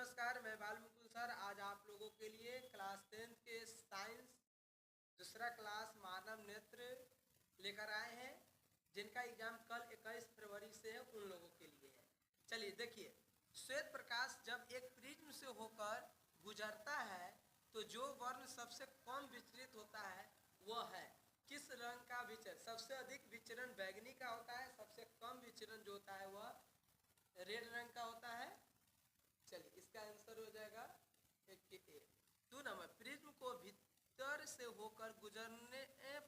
नमस्कार, मैं बालमुकुल सर। आज आप लोगों के लिए क्लास 10 के साइंस दूसरा क्लास मानव नेत्र लेकर आए हैं, जिनका एग्जाम कल 21 फरवरी से है, उन लोगों के लिए है। चलिए देखिए, श्वेत प्रकाश जब एक प्रिज्म से होकर गुजरता है तो जो वर्ण सबसे कम विचलित होता है वह है किस रंग का विचरण। सबसे अधिक विचरण बैंगनी का होता है, सबसे कम विचरण जो होता है वह रेड रंग का होता है। चलिए इसका आंसर हो जाएगा ए। 2 नंबर, प्रिज्म को भीतर से होकर गुजरने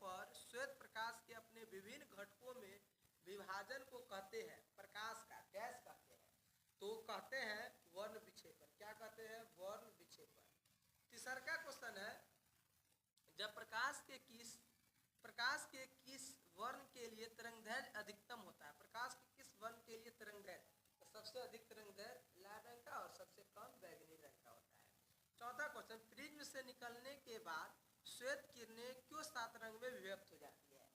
पर श्वेत प्रकाश के अपने विभिन्न घटकों में विभाजन को कहते हैं प्रकाश का डैश कहते हैं, तो कहते हैं वर्ण विक्षेपण। क्या कहते हैं? वर्ण विक्षेपण। तीसरा का क्वेश्चन है, जब प्रकाश के किस वर्ण के लिए तरंगदैर्घ्य अधिकतम होता है? प्रकाश के किस वर्ण के लिए तरंगदैर्घ्य? तो सबसे अधिक तरंगदैर्घ्य लाल रंग का और सबसे कम बैंगनी रंग का होता है। चौथा क्वेश्चन, प्रिज्म से निकलने के बाद श्वेत किरणें क्यों 7 रंग में विभक्त हो जाती है?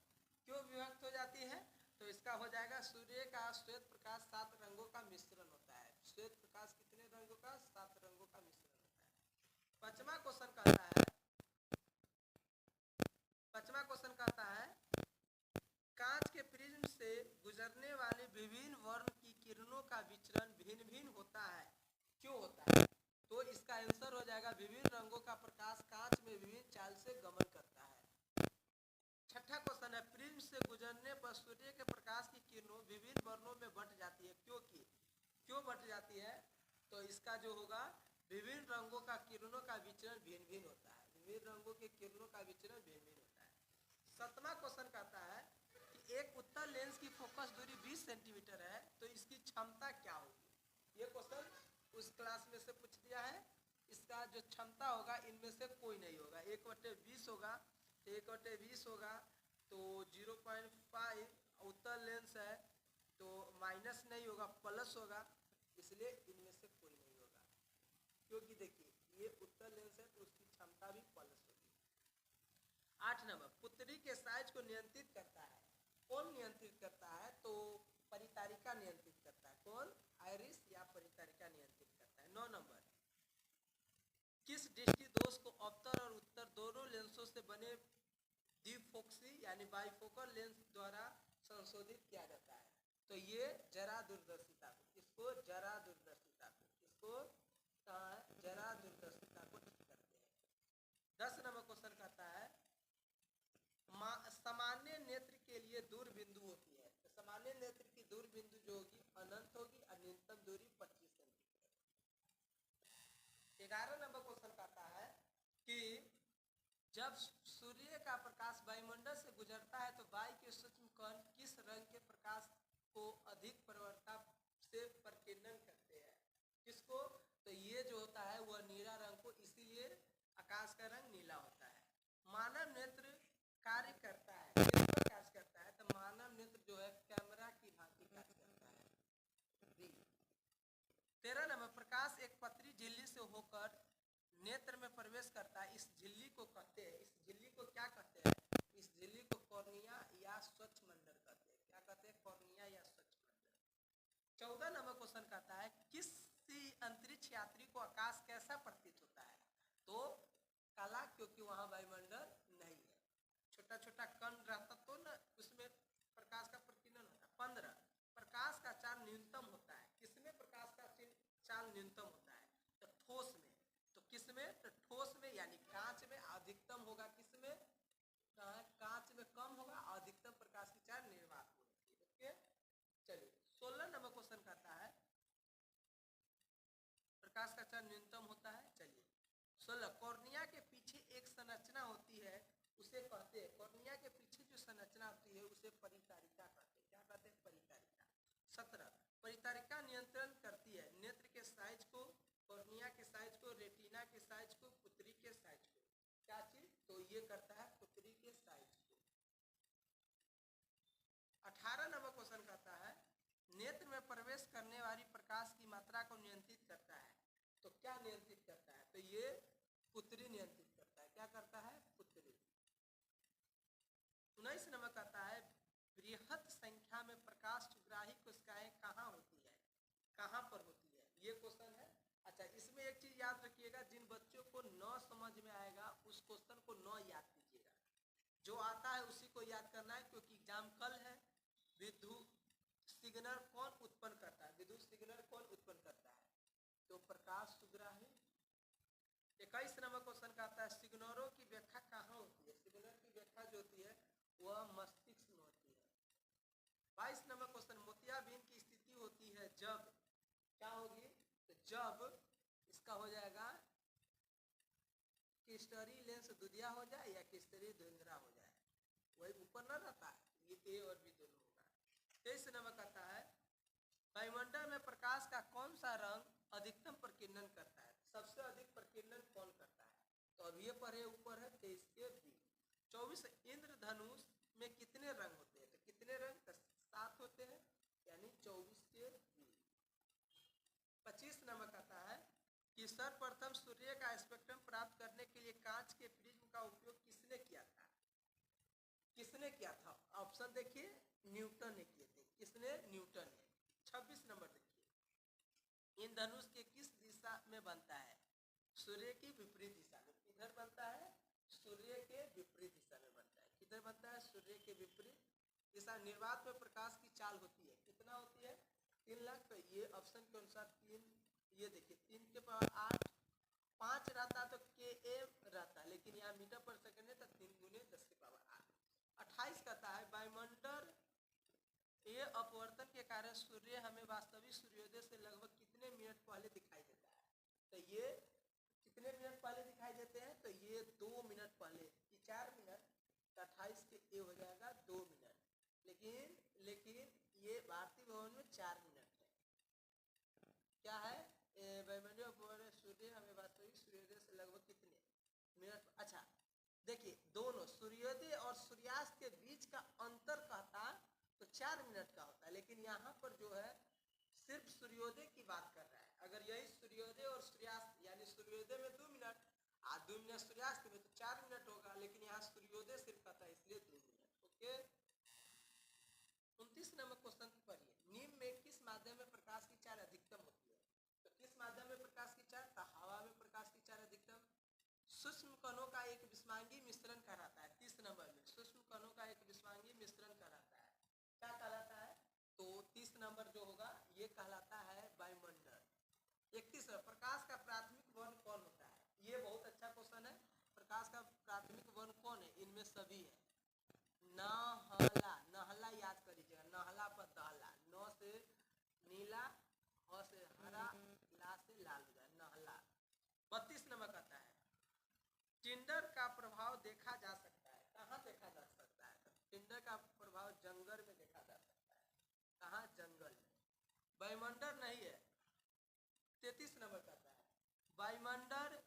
क्यों विभक्त हो जाती है? तो इसका हो जाएगा सूर्य का श्वेत प्रकाश 7 रंगों का मिश्रण होता है। श्वेत प्रकाश कितने रंगों का? 7 रंगों का मिश्रण होता है। पांचवा क्वेश्चन कहता है कांच के प्रिज्म से गुजरने वाले विभिन्न वर्ण की किरणों का विचरण भिन्न भिन्न होता है, क्यों होता है? तो इसका आंसर हो जाएगा विभिन्न रंगों का प्रकाश कांच में विभिन्न चाल से गमन करता है। छठा क्वेश्चन है, प्रिज्म से गुजरने पर सूर्य के प्रकाश की किरणों विभिन्न वर्णों में बंट जाती है, क्यों बंट जाती है? तो इसका जो होगा विभिन्न रंगों का किरणों का विचरण भिन्न भिन्न होता है। विभिन्न रंगों के किरणों का विचरण भिन्न भिन्न होता है। 7वां क्वेश्चन कहता है कि एक उत्तल लेंस की फोकस दूरी 20 सेंटीमीटर है, तो इसकी क्षमता क्या होगी? ये क्वेश्चन उस क्लास में से पूछ दिया है। इसका जो क्षमता होगा इनमें से कोई नहीं होगा। 1/20 होगा, 1/20 होगा तो 0.5 उत्तल लेंस है तो माइनस नहीं होगा, प्लस होगा, इसलिए इनमें से कोई नहीं होगा। क्योंकि देखिए ये उत्तल लेंस है तो उसकी क्षमता भी प्लस होगी। 8 नंबर, पुतली के साइज को नियंत्रित करता है, कौन नियंत्रित करता है? तो परितारिका नियंत्रित करता है। कौन? आइरिस या परितारिका नियंत्रित करता है। 9 नंबर, किस दृष्टि दोष को अवतर और उत्तर दोनों लेंसों से बने द्विफोक्सी यानी बाइफोकल लेंस द्वारा संशोधित किया जाता है? तो ये जरा दूरदर्शिता को, इसको जरा दूरदर्शिता को, इसको जरा दूरदर्शिता को ठीक करते हैं। 10 नंबर क्वेश्चन कहता है सामान्य नेत्र के लिए दूर बिंदु होती है, तो सामान्य नेत्र की दूर बिंदु जो होगी अनंत होगी और न्यूनतम दूरी 25 सेंटीमीटर। 11 नंबर क्वेश्चन कहता है कि जब सूर्य का प्रकाश वायुमंडल से गुजरता है तो वायु के सूक्ष्म कण किस रंग के प्रकाश को अधिक प्रवणता से प्रकीर्णन करते हैं? किसको? तो ये जो होता है वह नीला रंग को, इसीलिए आकाश का रंग नीला होता है। मानव नेत्र कार्य करता है, किस पर कार्य करता है? तो मानव नेत्र जो है कैमरा की भांति कार्य करता है। 13 नंबर, प्रकाश एक पतली झिल्ली से होकर नेत्र में प्रवेश करता है, इस झिल्ली को कहते हैं, इस झिल्ली को क्या कहते हैं? इस झिल्ली को कॉर्निया या स्वच्छ मंडल कहते हैं। क्या कहते हैं? कॉर्निया या स्वच्छ मंडल। 14 नंबर क्वेश्चन कहता है किसी अंतरिक्ष यात्री को आकाश कैसा प्रतीत होता है? तो काला, क्योंकि वहां वायुमंडल नहीं है, छोटा छोटा कण रहता तो ना उसमें प्रकाश का प्रकीर्णन होता है। 15, प्रकाश का चाल न्यूनतम होता है, किसमें प्रकाश का चाल न्यूनतम होता है? तो ठोस में। तो किसमें? तो ठोस में यानी कांच में। अधिकतम होगा किसमें? कांच में कम होगा, अधिकतम प्रकाश की चाल निर्वात में होती है। ओके, चलिए 16 नंबर क्वेश्चन कहता है प्रकाश का चाल न्यूनतम होता है। चलिए 16, कॉर्निया के पीछे एक संरचना होती है, उसे कहते हैं, कॉर्निया के पीछे जो संरचना होती है उसे परितारिका कहते हैं। क्या कहते हैं? परितारिका। 17, परितारिका नियंत्रण करती है नेत्र के साइज को, कॉर्निया के साइज को, रेटिना के साइज को, पुतली के साइज को। क्या चीज? तो ये करता है पुतली के साइज को। 18 नंबर क्वेश्चन कहता है नेत्र में प्रवेश करने वाली प्रकाश की मात्रा को नियंत्रित करता है, तो क्या नियंत्रित करता है? तो ये पुतली नियंत्रित करता है। क्या करता है? पुतली। 19 नंबर कहता है बृहत संख्या में प्रकाशग्राही कोशिकाएं कहाँ होती है, कहाँ पर होती है? ये क्वेश्चन है। अच्छा, इस कीजिएगा, जिन बच्चों को न समझ में आएगा उस क्वेश्चन को न याद कीजिएगा, जो आता है उसी को याद करना है, क्योंकि एग्जाम कल है। विद्युत सिग्नल कौन उत्पन्न करता है? विद्युत सिग्नल कौन उत्पन्न करता है? तो प्रकाश सुग्राही। 21 नंबर क्वेश्चन का आता है सिग्नलों की व्याख्या कहाँ होती है? सिग्नल की व्याख्या जो होती है वह मस्तिष्क में होती है। 22 नंबर क्वेश्चन, मोतियाबिंद की स्थिति होती है जब क्या होगी? तो जब इसका हो जाएगा क्रिस्टली लेंस दुधिया हो जाए या क्रिस्टली धुंधला हो जाए, वही ऊपर न रहता है, ये ए और बी दोनों होगा। 23 नंबर कहता है वायुमंडल में प्रकाश का कौन सा रंग अधिकतम प्रकीर्णन करता है? सबसे अधिक प्रकीर्णन कौन करता है? तो अब ये पढ़े ऊपर है 23 के बी। 24 इंद्रधनुष में कितने रंग होते हैं? तो कितने रंग? 7 होते हैं, यानी 24 के बी। 25 नंबर कहता है कि सर्वप्रथम सूर्य का स्पेक्ट्रम प्राप्त करने के लिए कांच के प्रिज्म का उपयोग किसने किया था? किसने किया था? ऑप्शन देखिए, न्यूटन ने किए थे। किसने? न्यूटन ने। 26 नंबर देखिए, इन धनुष के किस दिशा में बनता है? सूर्य की विपरीत दिशा में। किधर बनता है? सूर्य के विपरीत दिशा में बनता है। किधर बनता है? सूर्य के विपरीत दिशा। निर्वात में प्रकाश की चाल होती है, कितना होती है? 3 लाख। तो ये ऑप्शन के अनुसार 3, ये देखिए 3 के पावर 8, 5 रहता तो के एम रहता, लेकिन यहाँ मीटर पर सेकंड है तो 3 गुने 10 के पावर 8। 28 कहता है वायुमंडल ये अपवर्तन के कारण सूर्य हमें वास्तविक सूर्योदय से लगभग कितने मिनट पहले दिखाई देता है? तो ये कितने मिनट पहले दिखाई देते हैं? तो ये 2 मिनट पहले। 4 मिनट, 28 के ए हो जाएगा 2 मिनट। लेकिन ये भारतीय भवन में 4 मिनट है। क्या है? वायुमंडल सूर्य हमें वास्तविक सूर्योदय से लगभग कितने मिनट? अच्छा देखिए, दोनों सूर्योदय और सूर्यास्त के बीच का अंतर कहता तो 4 मिनट का होता है, लेकिन यहाँ पर जो है सिर्फ सूर्योदय की बात कर रहा है। अगर यही सूर्योदय और सूर्यास्त, यानी सूर्योदय में 2 मिनट और 2 मिनट सूर्यास्त में, तो 4 मिनट होगा, लेकिन यहाँ सूर्योदय सिर्फ कहता है, इसलिए 2 मिनट। ओके। 29 नंबर क्वेश्चन पढ़िए, निम्न में किस माध्यम में प्रकाश की चाल अधिकतम होती है? तो किस माध्यम में प्रकाश की चाल? तो हवा में प्रकाश की चाल अधिकतम। सूक्ष्म कणों का एक विस्मांगी मिश्रण कहलाता है। 30 नंबर में सूक्ष्म कणों का एक विस्मांगी मिश्रण कहलाता है, क्या कहलाता है? तो 30 नंबर जो होगा ये कहलाता है वायुमंडल। 31 प्रकाश का प्राथमिक वर्ण कौन होता है? ये बहुत अच्छा क्वेश्चन है। प्रकाश का प्राथमिक वर्ण कौन है? इनमें सभी है। नहला, नहला याद कर लीजिएगा, नहला पर दहला, न से नीला, ह से हरा, ला से लाल हो जाए, नहला। 32 नंबर कहता है टिंडर का प्रभाव देखा जा सकता है, कहाँ देखा जा सकता है? तो टिंडर का प्रभाव जंगल में देखा जा सकता है। कहाँ? जंगल में। वायुमंडल नहीं है। 33 नंबर कहता है वायुमंडल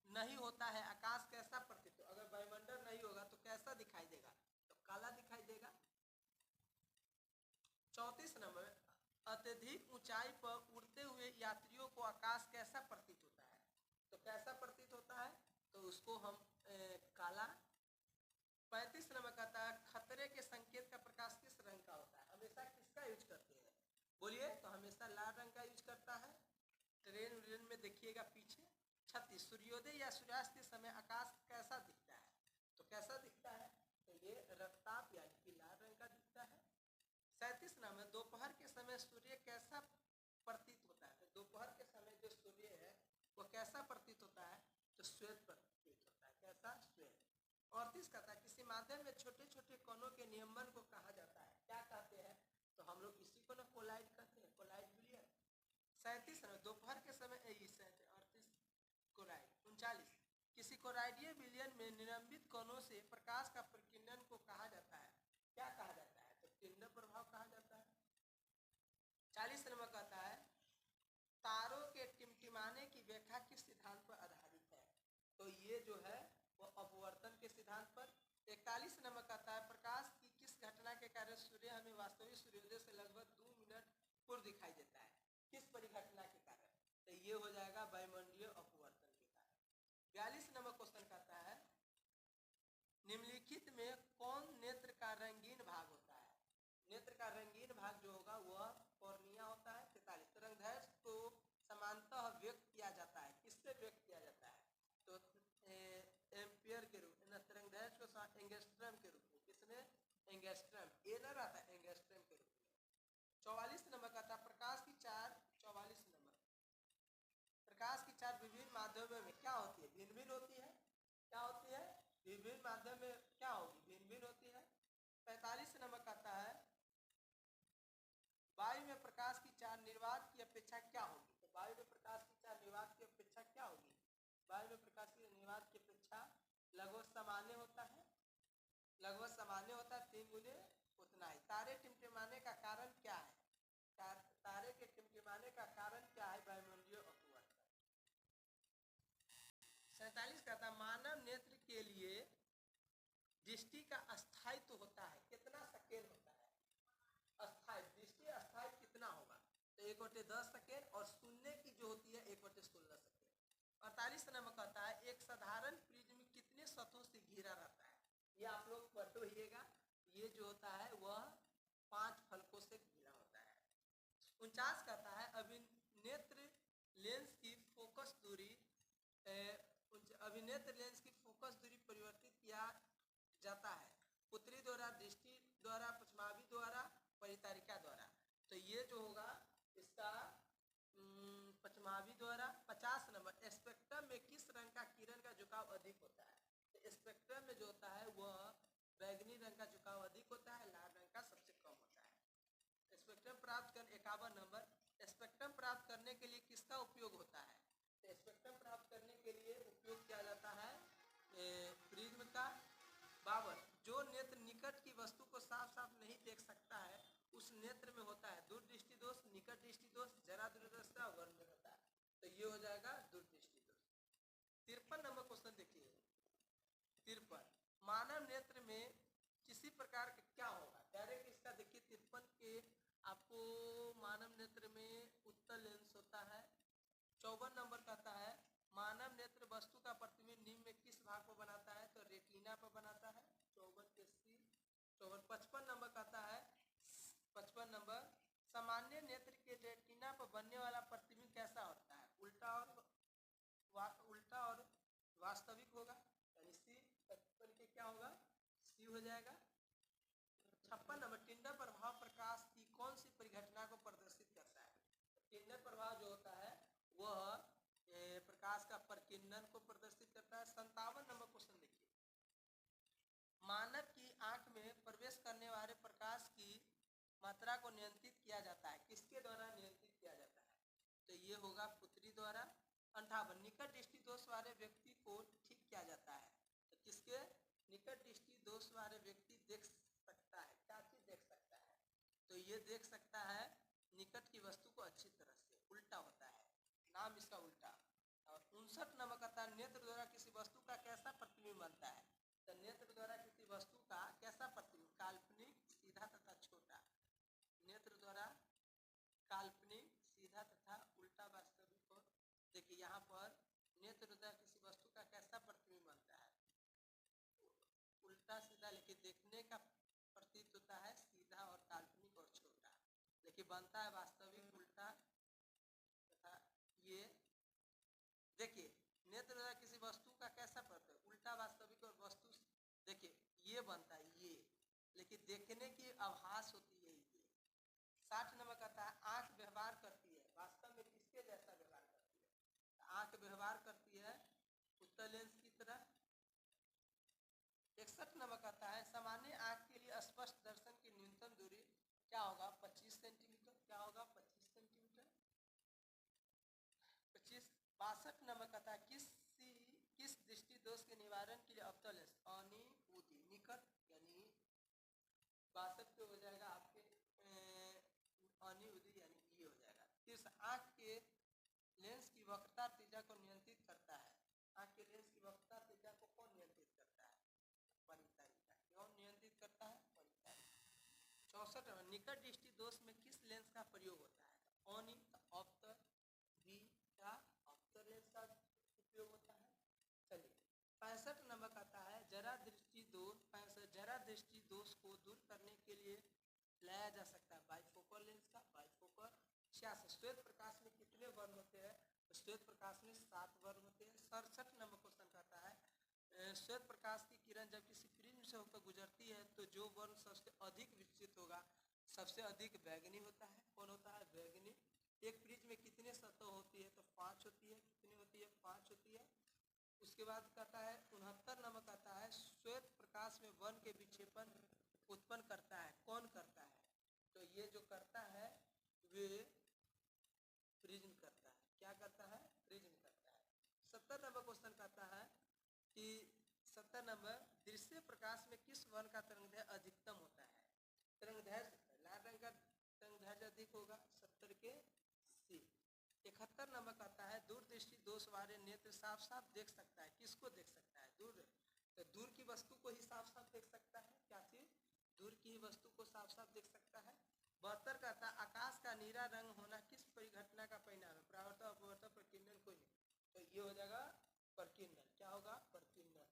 नहीं होता है, आकाश कैसा प्रतीत हो? अगर वायुमंडल नहीं होगा तो कैसा दिखाई देगा? तो काला दिखाई देगा। 34 नंबर अत्यधिक ऊंचाई पर उड़ते हुए यात्रियों को आकाश कैसा प्रतीत होता है? तो कैसा प्रतीत होता है? तो उसको हम काला। 35 नंबर कहता है खतरे के संकेत का प्रकाश किस रंग का होता है? हमेशा किसका यूज करते हैं? बोलिए। तो हमेशा लाल रंग का यूज करता है। ट्रेन में देखिएगा पीछे। 36 सूर्योदय या सूर्यास्त के समय आकाश कैसा दिखता है? तो कैसा दिखता है? तो ये रक्ताप यानी कि लाल रंग का दिखता है। 37 नंबर दोपहर के समय सूर्य कैसा प्रतीत होता है? तो दोपहर के समय जो सूर्य है वो कैसा प्रतीत होता है? तो श्वेत प्रतीत होता है। कैसा? श्वेत। 38 कहता है किसी माध्यम में छोटे छोटे कणों के नियमन को कहा जाता है, क्या कहते हैं? तो हम लोग इसी को ना कोलाइड कहते हैं, कोलाइड विलियन। 37 दोपहर के समय 38 कोलाइड। 39 किसी कोलाइडीय विलियन में निलंबित कणों से प्रकाश का प्रकीर्णन को कहा जाता है, क्या कहा जाता है? तो टिंडर प्रभाव कहा जाता है। 40 नंबर कहता है तारों के टिमटिमाने की व्याख्या किस सिद्धांत पर आधारित है? तो ये जो है वो अपवर्तन के सिद्धांत पर। 41 नंबर कहता है प्रकाश की किस घटना के कारण सूर्य हमें वास्तविक सूर्योदय से लगभग 2 मिनट पूर्व दिखाई देता है? किस परिघटना के कारण? तो ये हो जाएगा वायुमंडलीय अपवर्तन के कारण। 42 नंबर क्वेश्चन कहता है निम्नलिखित में कौन नेत्र का रंगीन भाग होता है? नेत्र का रंगीन भाग जो होगा वह कॉर्निया होता है। 43 तरंगदैर्घ्य को समानतः व्यक्त किया जाता है, किससे व्यक्त किया जाता है? एम्पियर के रूप में, तरंगदैर्घ्य को एंगस्ट्रम के रूप में, किसमें एंगस्ट्रम, ए न रहता है एंगस्ट्रम के रूप में। 44 नंबर का था प्रकाश की चार, 44 नंबर, प्रकाश की चार विभिन्न माध्यमों में क्या होती है, भिन्न भिन्न होती है, क्या होती है, विभिन्न माध्यम में क्या होगी, भिन्न भिन्न होती है। 45 नंबर का आता है वायु में प्रकाश की चार निर्वात की अपेक्षा क्या होगी, तो वायु में प्रकाश की चार निर्वात की अपेक्षा क्या होगी, वायु में प्रकाश की निर्वात की अपेक्षा लगभग सामान्य होता है, लगभग सामान्य होता है, 3 गुने उतना ही। तारे टिमटिमाने का कारण क्या है, तारे के टिमटिमाने का कारण क्या है, वायुमंडलीय अपवर्तन। 47 का था मानव नेत्र के लिए दृष्टि का अस्थायित्व होता है, कितना सेकेंड होता है, अस्थायी दृष्टि अस्थायी कितना होगा, तो 1/10 सेकेंड, और सुनने की जो होती है 1/16 सेकेंड। 48 नंबर कहता है एक साधारण प्रिज्म कितने सतहों से घिरा रहता है, ये आप लोग पढ़ते होइएगा, ये जो होता है वह 5 फलकों से घिरा होता है। 49 कहता है अभिनेत्र लेंस की फोकस दूरी, अभिनेत्र लेंस की फोकस दूरी परिवर्तित किया जाता है उत्तरी द्वारा, दृष्टि द्वारा, पश्चिमावी द्वारा, परितारिका द्वारा, तो ये जो होगा इसका पश्चिमावी द्वारा। 50 नंबर स्पेक्ट्रम में किस रंग का किरण का झुकाव अधिक होता है, तो स्पेक्ट्रम में जो होता है वह बैगनी रंग का झुकाव अधिक होता है, लाल रंग का सबसे कम होता है। स्पेक्ट्रम प्राप्त कर 51 नंबर स्पेक्ट्रम प्राप्त करने के लिए किसका उपयोग होता है, तो स्पेक्ट्रम प्राप्त करने के लिए उपयोग किया जाता है प्रिज्म का। 52 जो नेत्र निकट की वस्तु को साफ साफ नहीं देख सकता है उस नेत्र में होता है दूरदृष्टि दोष, निकट दृष्टि दोष, जरा दूरदर्शिता, वर्णहीनता, तो ये हो जाएगा दूरदृष्टि दोष। 53 नंबर क्वेश्चन देखिए, 53 मानव नेत्र में किसी प्रकार का क्या होगा, डायरेक्ट इसका देखिए 53 के आपको मानव नेत्र में उत्तल लेंस होता है। 54 नंबर कहता है मानव नेत्र वस्तु का प्रतिबिंब निम्न में किस भाग पर बनाता है, तो रेटिना पर बनाता है, 54 के सी 54। 55 नंबर कहता है 55 नंबर सामान्य नेत्र के रेटिना पर बनने वाला प्रतिबिंब कैसा होता है, उल्टा और वास्तविक होगा, यानी सी 55 के क्या होगा, सी हो जाएगा। 56 नंबर टिंडर प्रभाव प्रकाश की कौन सी परिघटना को प्रदर्शित करता है, टिंडर प्रभाव जो होता है वह प्रकाश का प्रकीर्णन को प्रदर्शित करता है। 57 नंबर क्वेश्चन देखिए, मानव की आंख में प्रवेश करने वाले प्रकाश की मात्रा को नियंत्रित किया जाता है, किसके द्वारा नियंत्रित किया जाता है, तो ये होगा पुत्री द्वारा। 58 निकट दृष्टि दोष वाले व्यक्ति को ठीक किया जाता है, तो किसके, निकट दृष्टि दोष वाले व्यक्ति देख सकता है, क्या चीज देख सकता है, तो ये देख सकता है निकट की वस्तु को अच्छी तरह से, उल्टा होता है, नाम इसका उल्टा। और 59 नंबर कहता है नेत्र द्वारा किसी वस्तु का कैसा प्रतिबिंब बनता है, तो नेत्र द्वारा किसी वस्तु का कैसा प्रतिबिंब, काल्पनिक, सीधा तथा छोटा, नेत्र द्वारा काल्पनिक, सीधा तथा उल्टा, वास्तविक। और देखिए यहाँ पर नेत्र द्वारा किसी वस्तु का कैसा प्रतिबिंब बनता है, उल्टा सीधा, लेकिन देखने का प्रतीत होता है सीधा और काल्पनिक और छोटा, लेकिन बनता है वास्तविक, उल्टा तथा ये देखिए नेत्र द्वारा किसी वस्तु का कैसा प्रतिबिंब, उल्टा, वास्तविक और वस्तु, देखिए ये बनता है ये, लेकिन देखने की आभास होती है ये। 60 नंबर कहता है आंख व्यवहार करती है, वास्तव में किसके जैसा व्यवहार करती है, आंख व्यवहार करती है उत्तल लेंस की तरह। 61 नंबर कहता है सामान्य आंख के लिए स्पष्ट दर्शन की न्यूनतम दूरी क्या होगा, 25 सेंटीमीटर, क्या होगा 25 सेंटीमीटर। 25। 62 नंबर कहता है किस दृष्टि दोष के निवारण के लिए अवतल लेंस अनिउति निकट, यानी 62 पे हो जाएगा आपके अनिउति, यानी ये हो जाएगा। 30 आंख के लेंस की वक्रता त्रिज्या को नियंत्रित करता है, आंख के लेंस की वक्रता त्रिज्या को कौन नियंत्रित करता है, परितारिका, कौन नियंत्रित करता है, परितारिका। 64 निकट दृष्टि दोष में किस लेंस का प्रयोग होता है, अनियुक्त, अवतर, बीटा अवतर लेंस का उपयोग होता है। चलिए 65 नंबर कहता है जरा दृष्टि दोष को दूर करने के लिए लाया जा सकता है बाइफोकल लेंस का, बाइफोकल। 66 श्वेत प्रकाश में कितने वर्ण होते हैं, तो श्वेत प्रकाश में 7 वर्ण होते हैं। 67 नंबर क्वेश्चन कहता है श्वेत प्रकाश की किरण जब किसी प्रिज्म से होकर गुजरती है तो जो वर्ण सबसे अधिक विकसित होगा, सबसे अधिक बैगनी होता है। कौन होता है? बैगनी। एक प्रिज्म में कितने सतह होती है? तो 5 होती है। कितनी होती है? 5 होती है। उसके बाद कहता है 69 नंबर कहता है श्वेत प्रकाश में वर्ण के विक्षेपण उत्पन्न करता है। कौन करता है? तो ये जो करता है वे प्रिज्म करता है। क्या करता है? प्रिज्म करता है। 70 नंबर क्वेश्चन कहता है कि 70 नंबर दृश्य प्रकाश में किस वर्ण का तरंगदैर्घ्य अधिकतम होता है? तरंगदैर्घ्य लाल रंग का तरंगदैर्घ्य अधिक होगा 70 के सी। 71 नंबर कहता है दूरदृष्टि दोष वाले नेत्र साफ साफ देख सकता है। किसको देख सकता है? दूर। तो दूर की वस्तु को ही साफ साफ देख सकता है। क्या चीज? दूर की ही वस्तु को साफ साफ देख सकता है। 72 कहता है आकाश का नीला रंग होना किस परिघटना का परिणाम है? परावर्तन, अपवर्तन, प्रकीर्णन? कोई नहीं। तो ये हो जाएगा प्रकीर्णन। क्या होगा? प्रकीर्णन।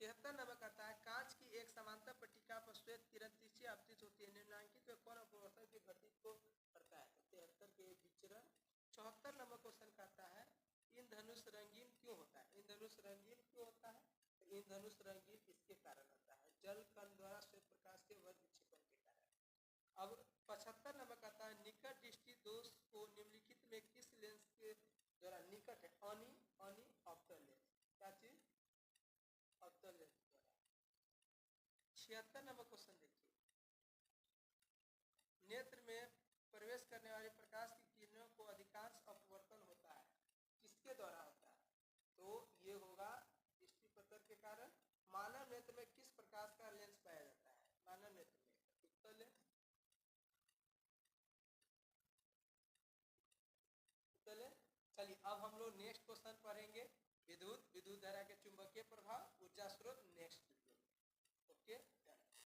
73 नंबर कहता है कांच की एक समांतर पट्टिका पर श्वेत किरण तिरछी आपतित होती है, निम्नलिखित में कौन अपवर्तन की गति को करता है? तो 73 के विचरण। 74 नंबर क्वेश्चन कहता है इंद्रधनुष रंगीन क्यों होता है? इंद्रधनुष रंगीन क्यों होता है? तो इंद्रधनुष रंगीन इसके कारण होता है, जल कण द्वारा श्वेत प्रकाश के वर्ण विक्षेपण के कारण। अब 75 नंबर कहता है निकट दृष्टि दोष को निम्नलिखित में किस लेंस के द्वारा? निकट है अनी अवतल लेंस। क्या चीज? अवतल लेंस द्वारा। 76 नंबर क्वेश्चन देखिए नेत्र में प्रवेश करने वाली प्रकाश की किरणों को अधिकांश अपवर्तन होता है। किसके द्वारा होता है? तो ये होगा दृष्टिपत्र के कारण। मानव नेत्र में किस प्रकाश का लेंस पाया जाता है? मानव नेत्र में उत्तल लेंस। चलिए अब हम लोग नेक्स्ट क्वेश्चन पढ़ेंगे।